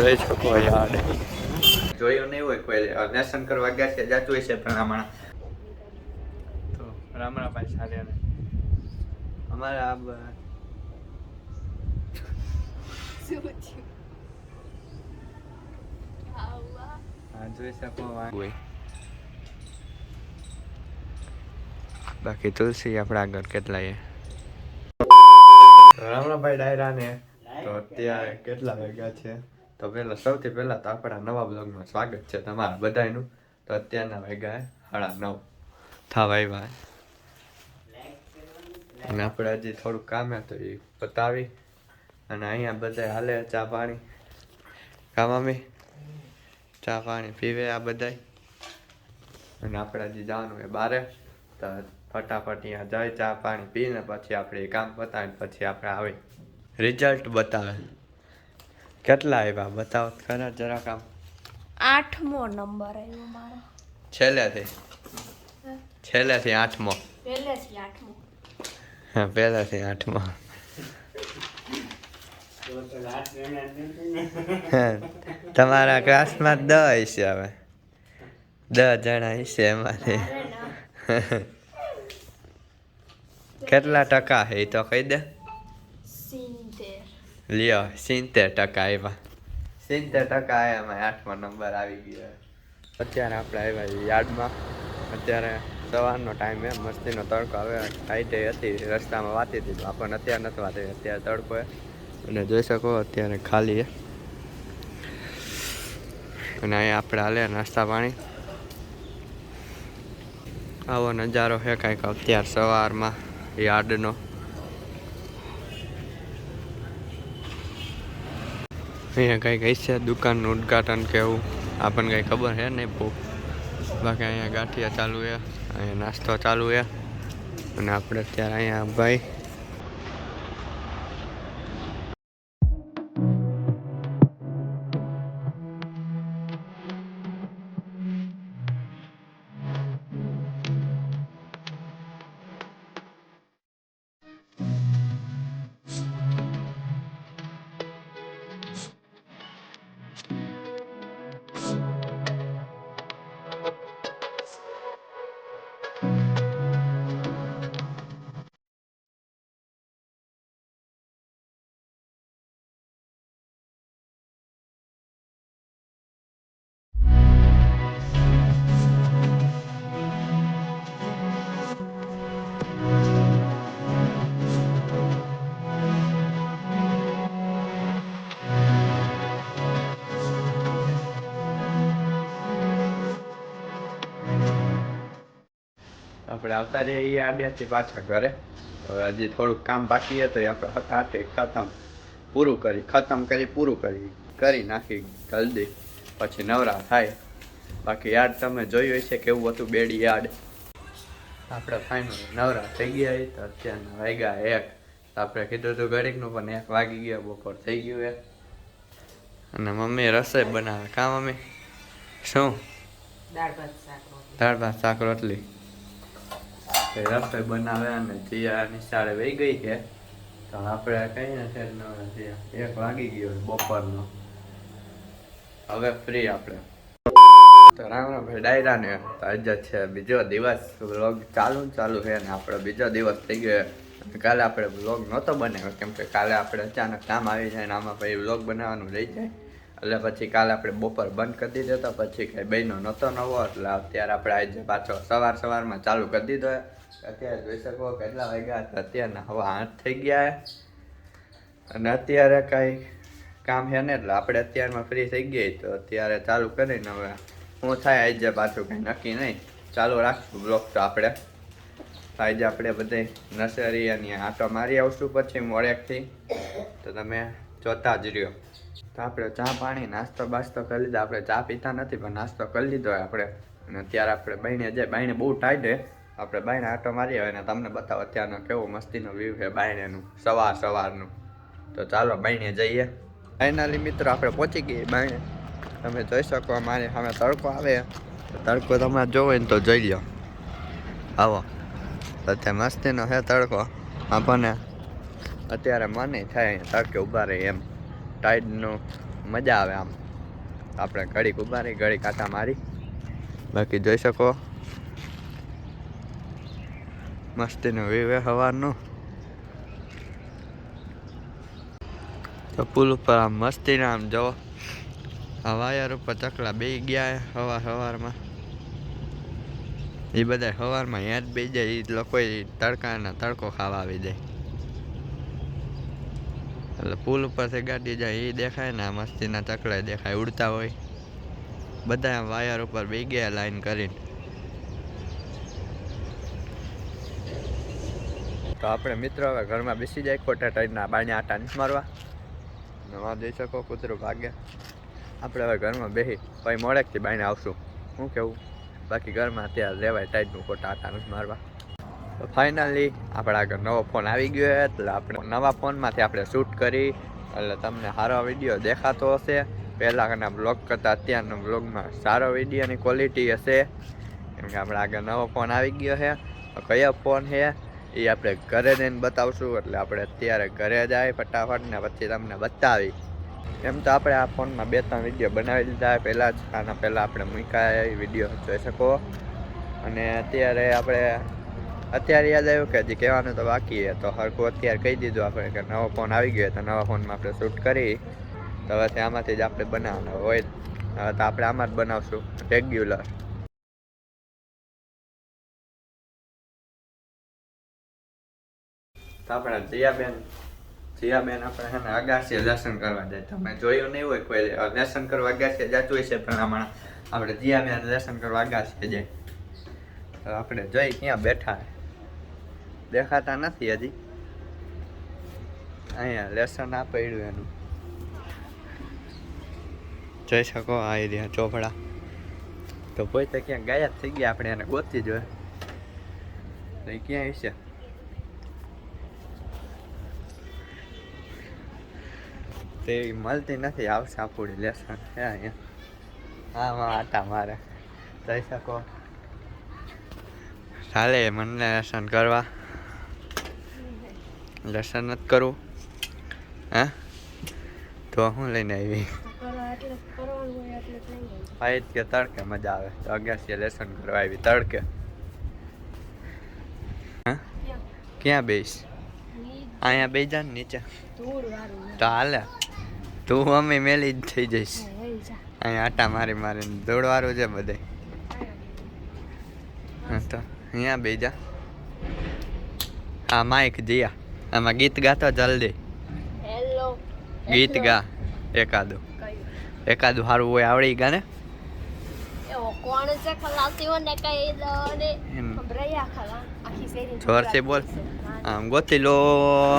જોઈ શકો યાર જોયું નહીં હોય કોઈ લેસન કરવા ગયા છે જાતું હોય છે ભલામણ તો રામરાભાઈ સારે અમારે આ જોઈ શકો બાકી તુલસી આપણા આગળ કેટલાય રામરાભાઈ ડાયરા ને તો અત્યારે કેટલા વાગ્યા છે તો પહેલા સૌથી પહેલા તો આપણા નવા બ્લોગમાં સ્વાગત છે તમારા બધાનું તો અત્યારના વાગ્યા 9:30 થવા આવ્યા અને આપણે હજી થોડુંક કામ હતું એ પતાવી અને અહીંયા બધા હાલે ચા પાણી કામમાં ચા પાણી પીવે આ બધા અને આપણે હજી જવાનું હોય બારે તો ફટાફટ અહીંયા જાય ચા પાણી પીને પછી આપણે કામ પતાવીને પછી આપણે આવી રિઝલ્ટ બતાવે કેટલા આવ્યા બતાવો ખરા જરા કામ 8મો નંબર આવ્યો મારો છેલ્લેથી 8મો હા પહેલેથી 8મો તમારા ક્લાસમાં 10 હશે હવે 10 જણા હશે એમાંથી કેટલા ટકા છે એ તો કહી દે લ્યો 70% આવ્યા 70% આવ્યા 8મો નંબર આવી ગયો અત્યારે આપણે આવ્યા યાર્ડમાં અત્યારે સવારનો ટાઈમ એમ મસ્તીનો તડકો હવે હાઈટે હતી રસ્તામાં વાતી હતી આપણને અત્યારે નથી વાતી અત્યારે તડકો અને જોઈ શકો અત્યારે ખાલી અને અહીંયા આપણે હાલે નાસ્તા પાણી આવો નજારો છે કાંઈક અત્યારે સવારમાં યાર્ડનો અહીંયા કંઈક હશે દુકાનનું ઉદ્ઘાટન કે એવું આપણને કંઈ ખબર છે નહીં બહુ બાકી અહીંયા ગાંઠિયા ચાલુ છે અહીંયા નાસ્તો ચાલુ છે અને આપણે અત્યારે અહીંયા ભાઈ આપણે આવતા રહીએ આડ્યાથી પાછા ઘરે હવે હજી થોડુંક કામ બાકી હતું આપણે હાથે ખતમ કરી નાખી જલ્દી પછી નવરા થાય બાકી યાદ તમે જોયું હશે કેવું હતું બેડી યાદ આપણે ફાઇનલ નવરા થઈ ગયા તો અત્યારના વાગ્યા 1 આપણે કીધું હતું ઘડીકનું પણ 1 વાગી ગયા બપોર થઈ ગયું અને મમ્મી રસોઈ બનાવે કા મમ્મી શું દાળ ભાત શાક રોટલી રસોઈ બનાવે અને જીયા નિશાળે વહી ગઈ છે તો આપણે કઈ નથી 1 વાગી ગયો બપોરનો હવે ફ્રી આપણે તો રામરાભાઈ ડાયરા ને આજે છે બીજો દિવસ વ્લોગ ચાલુ છે ને આપણે બીજો દિવસ થઈ ગયો કાલે આપણે વ્લોગ નહોતો બનાવ્યો કેમ કે કાલે આપણે અચાનક કામ આવી જાય ને આમાં પછી વ્લોગ બનાવવાનું રહી જાય એટલે પછી કાલે આપણે બપોર બંધ કરી દીધો તો પછી કંઈ બહેનો નહોતો નવો એટલે અત્યારે આપણે આજે પાછો સવારમાં ચાલુ કરી દીધો અત્યારે જોઈ શકો કેટલા વાગ્યા હતા અત્યારના હવે 8 થઈ ગયા અને અત્યારે કાંઈ કામ છે ને એટલે આપણે અત્યારમાં ફ્રી થઈ ગઈ તો અત્યારે ચાલુ કરીને હવે શું થાય આજે પાછું કંઈ નક્કી નહીં ચાલુ રાખશું બ્લોગ તો આપણે આજે આપણે બધે નર્સરી અને આંટો મારી આવશું પછી મોડેકથી તો તમે જોતા જ રહ્યો તો આપણે ચા પાણી નાસ્તો બાસ્તો કરી લીધો આપણે ચા પીતા નથી પણ નાસ્તો કરી લીધો આપણે અને અત્યારે આપણે બાઈને બહુ ટાઈટ છે આપણે બાઈને આંટો મારી આવે ને તમને બતાવો અત્યારનો કેવો મસ્તીનો વ્યૂ છે બાયણેનું સવારનું તો ચાલો બાઈને જઈએ ફાઇનલી મિત્રો આપણે પહોંચી ગઈએ બાઈને તમે જોઈ શકો મારી સામે તડકો આવે તડકો તમે જોવો ને તો જોઈ લો આવો અત્યારે મસ્તીનો છે તડકો આપણને અત્યારે મને થાય તડકે ઊભા રહે એમ ટાઈડનું મજા આવે આમ આપણે ઘડીક ઊભા રહી ઘડીક કાંટા મારી બાકી જોઈ શકો મસ્તીનો વ્યૂ સવારનો તો પુલ ઉપર આમ મસ્તીને આમ જો આ વાયર ઉપર ચકલા બે ગયા સવારમાં એ બધા સવારમાં યાદ બે જાય એ લોકો તડકાના તડકો ખાવા આવી જાય એટલે પુલ ઉપરથી ગાડી જાય એ દેખાય ને મસ્તીના ચકલા દેખાય ઉડતા હોય બધા વાયર ઉપર બે ગયા લાઈન કરીને તો આપણે મિત્રો હવે ઘરમાં બેસી જાય ખોટા ટાઈમના બાણે આટા નથી મારવા નવા જઈ શકો કૂતરું ભાગે આપણે હવે ઘરમાં બેસી પછી મોડેકથી બાઈને આવશું શું કેવું બાકી ઘરમાં અત્યારે લેવાય ટાઈટનું ખોટા આટા નથી મારવા તો ફાઇનલી આપણે આગળ નવો ફોન આવી ગયો એટલે આપણે નવા ફોનમાંથી આપણે શૂટ કરી એટલે તમને સારો વિડીયો દેખાતો હશે પહેલાંના બ્લોગ કરતાં અત્યારના બ્લોગમાં સારો વિડીયોની ક્વોલિટી હશે કેમ કે આપણે આગળ નવો ફોન આવી ગયો છે કયો ફોન છે એ આપણે ઘરે જઈને બતાવશું એટલે આપણે અત્યારે ઘરે જાય ફટાફટ ને પછી તમને બતાવી એમ તો આપણે આ ફોનમાં 2-3 વિડીયો બનાવી દીધા પહેલાં જ આના પહેલાં આપણે મૂક્યા એ વિડીયો જોઈ શકો અને અત્યારે યાદ આવ્યું કે હજી કહેવાનું તો બાકી છે તો હરખું અત્યારે કહી દીધું આપણે કે નવો ફોન આવી ગયો તો નવા ફોનમાં આપણે શૂટ કરી તો હવે આમાંથી જ આપણે બનાવવાનો હોય હવે તો આપણે આમાં જ બનાવશું રેગ્યુલર તો આપણે જીયાબેન આપણે છે ને અગાસીએ લેસન કરવા જાય તમે જોયું નહીં હોય કોઈ લેસન કરવા અગાસીએ જતું હોય છે પણ હમણાં આપણે જીયાબેન લેસન કરવા અગાસીએ જાય તો આપણે જોઈ ક્યાં બેઠા દેખાતા નથી હજી અહીંયા લેસન આ પડ્યું એનું જોઈ શકો આ રહ્યા ચોપડા તો પોતે ક્યાં ગાયબ થઈ ગયા આપણે એને ગોતી જોઈએ તો એ ક્યાં હશે તે મળતી નથી આવશે આપણી લેસન હે અહીંયા હા આટા મારે જઈ શકો ચાલે મને લેસન કરવા લેસન નથી કરવું હે તો હું લઈને આવી ફાઈટ કે તડકે મજા આવે તો અગાસીએ લેસન કરવા આવી તડકે હા ક્યાં બેસ અહીંયા બે જા નીચે તો હાલે તું અમે મેલી જ થઈ જઈશ અહીંયા આટા મારીને દોડવાળું છે બધે હા તો અહીંયા બે જા હા માઇક જીયા આમાં ગીત ગાતો જલ્દી ગીત ગા એકાદું સારું હોય આવડી ગા ને જોરથી બોલ આમ ગોતી લો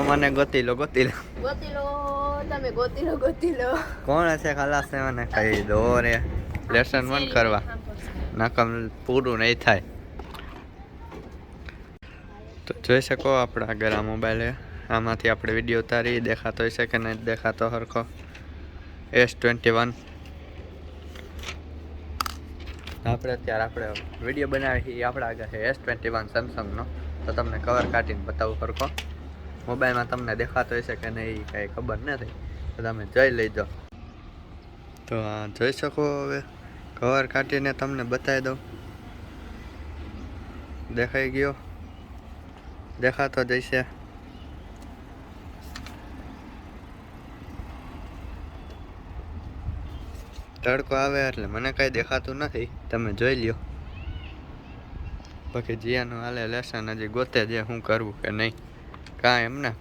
મને ગોતી લો કોણ હશે ખલાસ ને મને કહી દો રે લેસન મન કરવા નકમ પૂરું નહીં થાય તો જોઈ શકો આપણા આગળ આ મોબાઈલ આમાંથી આપણે વિડીયો ઉતારી દેખાતો હશે કે નહીં દેખાતો સરખો S21 આપણે વિડીયો બનાવી આપણા આગળ છે S21 સેમસંગનો તો તમને કવર કાઢીને બતાવું સરખો મોબાઈલમાં તમને દેખાતો હશે કે નહીં કાંઈ ખબર નથી તો તમે જોઈ લેજો તો આ જોઈ શકો હવે કવર કાઢીને તમને બતાવી દઉં દેખાઈ ગયો દેખાતો જઈશે તડકો આવે એટલે મને કાંઈ દેખાતું નથી તમે જોઈ લ્યો બાકી જીયાનું હાલે લેસન હજી ગોતે જે શું કરવું કે નહીં કાંઈ એમને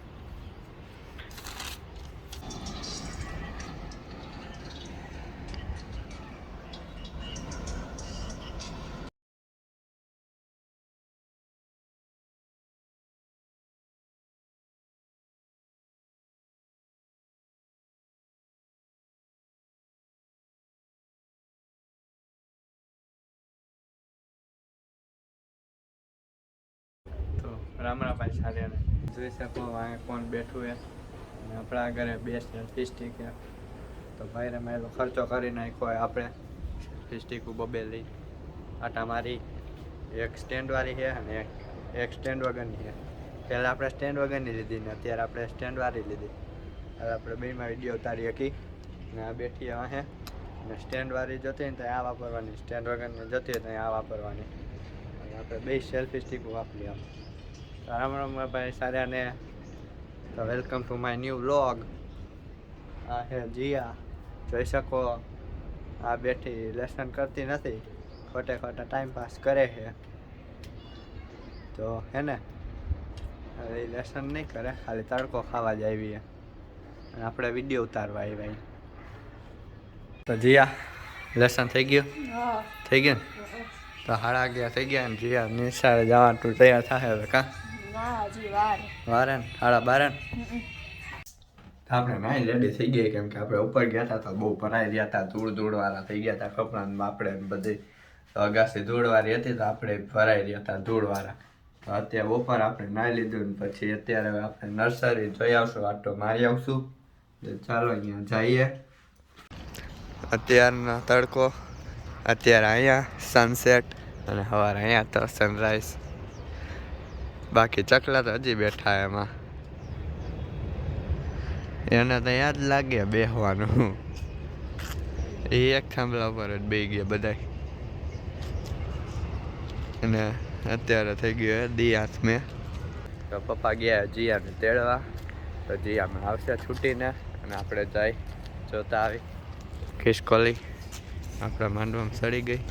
રામરાભાઈ સારિયાને જોઈ શકો અહીંયા કોણ બેઠું છે અને આપણા આગળ બે સેલ્ફી સ્ટીક છે તો ભાઈ રમાયેલો ખર્ચો કરી નાખ્યો હોય આપણે સેલ્ફી સ્ટીક બબે લઈ આટા મારી એક સ્ટેન્ડવાળી છે અને એક સ્ટેન્ડ વગરની છે પહેલાં આપણે સ્ટેન્ડ વગરની લીધી ને અત્યારે આપણે સ્ટેન્ડવાળી લીધી હવે આપણે બેમાં વિડીયો ઉતારી શકી ને આ બેઠી હે ને સ્ટેન્ડવાળી જતી હોય ને તો આ વાપરવાની, સ્ટેન્ડ વગરની જતી હોય તો આ વાપરવાની. અને આપણે બે સેલ્ફી સ્ટિક વાપરીએ. રામ રામ ભાઈ સારાને. તો welcome to my new vlog. આ હે જીયા, જોઈ શકો. આ બેઠી લેસન કરતી નથી, ખોટે ખોટા ટાઈમ પાસ કરે છે. તો હે ને હવે લેસન નહીં કરે, ખાલી તડકો ખાવા જ આવી. અને આપણે વિડીયો ઉતારવા આવ્યા. તો જીયા લેસન થઈ ગયું? થઈ ગયું ને? તો 11:30 થઈ ગયા ને જીયા નિશાળે જવાનું તું તૈયાર થાય હવે કાં? વારે ને 12:30 ને? આપણે નાઈ રેડી થઈ ગઈ, કેમ કે આપણે ઉપર ગયા હતા તો બહુ ભરાઈ ગયા હતા, ધૂળવાળા થઈ ગયા હતા કપડાં. આપણે બધી અગાસી ધૂળવાળી હતી તો આપણે ભરાઈ રહ્યા હતા ધૂળવાળા. તો અત્યારે બપોર આપણે નાઈ લીધું ને પછી અત્યારે આપણે નર્સરી જોઈ આવશું, આટો મારી આવશું. ચાલો અહીંયા જઈએ. અત્યારનો તડકો, અત્યારે અહીંયા સનસેટ અને સવારે અહીંયા તો સનરાઈઝ. બાકી ચકલા તો હજી બેઠા એમાં, એને તો યાદ લાગે બેસવાનું. એ એક થાંભલા પર જ બે ગયા બધા. અને અત્યારે થઈ ગયું દી હાથમાં. તો પપ્પા ગયા જીયાને તેડવા, તો જીયામાં આવશે છૂટીને અને આપણે જઈ જોતા આવી. ખિસકોલી આપણા માંડવામાં સડી ગઈ.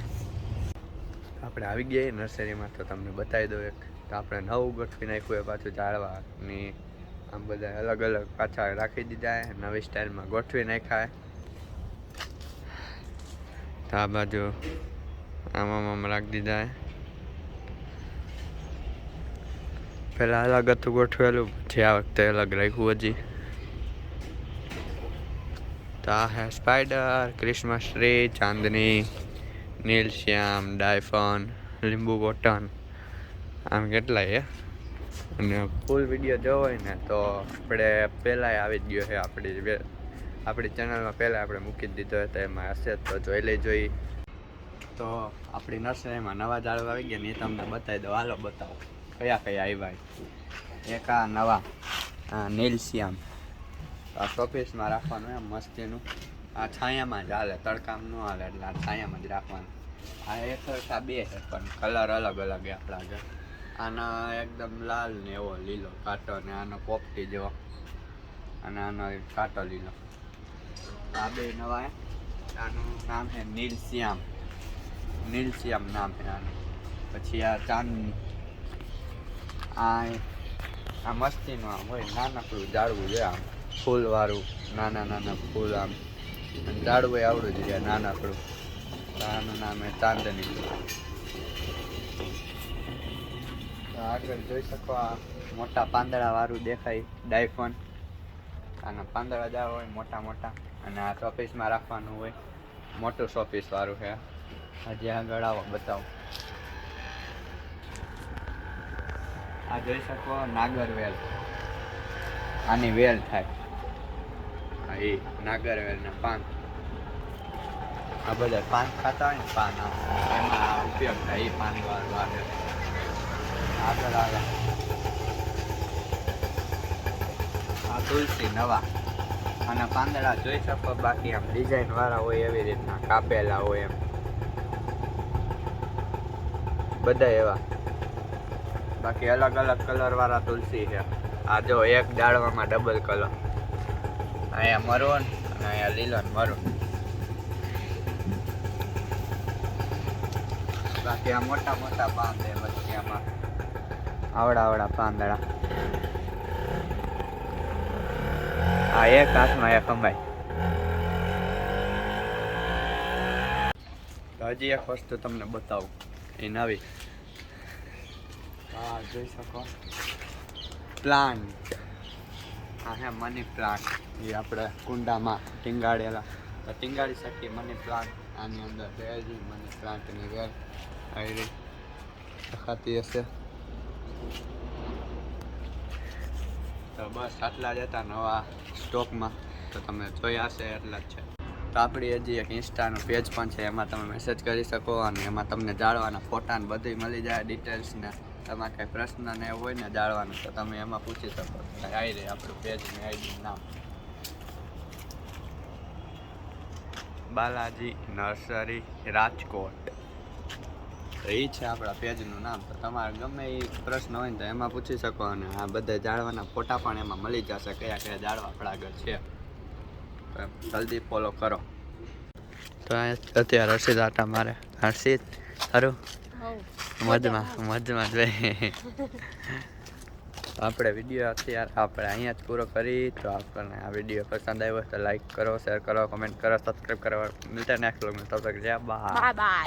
આપણે આવી ગયા નર્સરીમાં, તો તમને બતાવી દઉં એક. તો આપણે નવું ગોઠવી નાખ્યું એ પાછું ઝાડવાની, આમ બધા અલગ અલગ પાછા રાખી દીધા, નવી સ્ટાઇલમાં ગોઠવી નાખ્યા. તો આ બાજુ આમ રાખી દીધા. પહેલાં અલગ હતું ગોઠવેલું, પછી આ વખતે અલગ રાખ્યું હજી. તો આ હે સ્પાઈડર, ક્રિસમસ ટ્રી, ચાંદની, નીલશ્યામ, ડાયફોન, લીંબુ બોટન, આમ કેટલાય હે. અને ફૂલ વિડીયો જોવો હોય ને તો આપણે પહેલાંય આવી જ ગયો છે આપણી ચેનલમાં. પહેલાં આપણે મૂકી જ દીધો હતો, એમાં હશે તો જોઈ લેજો. તો આપણી નર્સરીમાં નવા ઝાડવા આવી ગયા ને એ તમને બતાવી દો. હાલો બતાવો કયા કયા આવ્યા. એક આ નવા નીલશ્યામ, આ શોપીસમાં રાખવાનું એમ મસ્તીનું. આ છાયામાં જ હાલે, તડકામાં ન હાલે એટલે આ છાયામાં જ રાખવાનું. આ એક સરખા બે છે પણ કલર અલગ અલગ છે આપણા આગળ. આનો એકદમ લાલ ને એવો લીલો કાંટો, ને આનો પોપટી જેવો, અને આનો કાંટો લીલો. આ બે નવા હે. આનું નામ છે નીલશ્યામ નામ છે આનું. પછી આ ચાંદની, આ મસ્તીનું આમ હોય, નાનકડું ઝાડવું છે આમ ફૂલવાળું, નાના ફૂલ આમ. ઝાડવું આવડું જ છે નાનકડું. આનું નામ છે ચાંદની. આગળ જોઈ શકો આ મોટા પાંદડા વાળું દેખાય ડાયફોન. આના પાંદડા જ હોય મોટા મોટા, અને આ શોપીસમાં રાખવાનું હોય, મોટું શોપીસ વાળું છે. હજી આગળ આવો બતાવો. આ જોઈ શકો નાગરવેલ, આની વેલ થાય. હા એ નાગરવેલના પાન, આ બધા પાન ખાતા હોય ને પાન, એમાં ઉપયોગ થાય. એ પાન વાળું આવે. આગળ આવે આ તુલસી નવા. આના પાંદડા જોઈ શકો, બાકી આમ ડિઝાઇન વાળા હોય એવી રીતના કાપેલા હોય એમ બધા એવા. બાકી અલગ અલગ કલર વાળા તુલસી છે. આ જો એક ડાળવામાં ડબલ કલર, અહીંયા મરૂન અને અહીંયા લીલો ને મરૂન. બાકી આ મોટા મોટા પાન છે, પછી આમાં આવડા પાંદડા. આ એક હાથમાં એક અંબાઈ. હજી એક વસ્તુ તમને બતાવું એ નવી. હા જોઈ શકો પ્લાન્ટ. હા હે મની પ્લાન્ટ. એ આપણે કુંડામાં ટીંગાડેલા, તો ટીંગાડી શકીએ મની પ્લાન્ટ. આની અંદર રહેલી મની પ્લાન્ટની વેલ આવી દેખાતી હશે. તો બસ આટલા જ હતા નવા સ્ટોકમાં, તો તમે જોયા હશે એટલા જ છે. તો આપણી હજી એક ઇન્સ્ટાનું પેજ પણ છે, એમાં તમે મેસેજ કરી શકો અને એમાં તમને જાળવાના ફોટા ને બધું મળી જાય, ડિટેલ્સ ને. તમારે કંઈ પ્રશ્ન ને એવું હોય ને જાળવાનું તો તમે એમાં પૂછી શકો. આવી રહે આપણું પેજ ને આઈડી નામ. બાલાજી નર્સરી રાજકોટ. તો એ છે આપણા પેજનું નામ. તો તમારે ગમે એ પ્રશ્ન હોય ને તો એમાં પૂછી શકો, અને આ બધા ઝાડવાના ફોટા પણ એમાં મળી જશે, કયા કયા ઝાડવા આપણા આગળ છે. તો જલ્દી ફોલો કરો. તો અત્યારે હર્ષિત આટા મારે. હર્ષિત સારું મજમાં જોઈએ. આપણે વિડીયો અત્યારે આપણે અહીંયા જ પૂરો કરી. તો આપણને આ વિડીયો પસંદ આવ્યો તો લાઈક કરો, શેર કરો, કમેન્ટ કરો, સબસ્ક્રાઈબ કરો. મિલતા નેક્સ્ટ વ્લોગ में. तब तक जय बाय. Bye bye.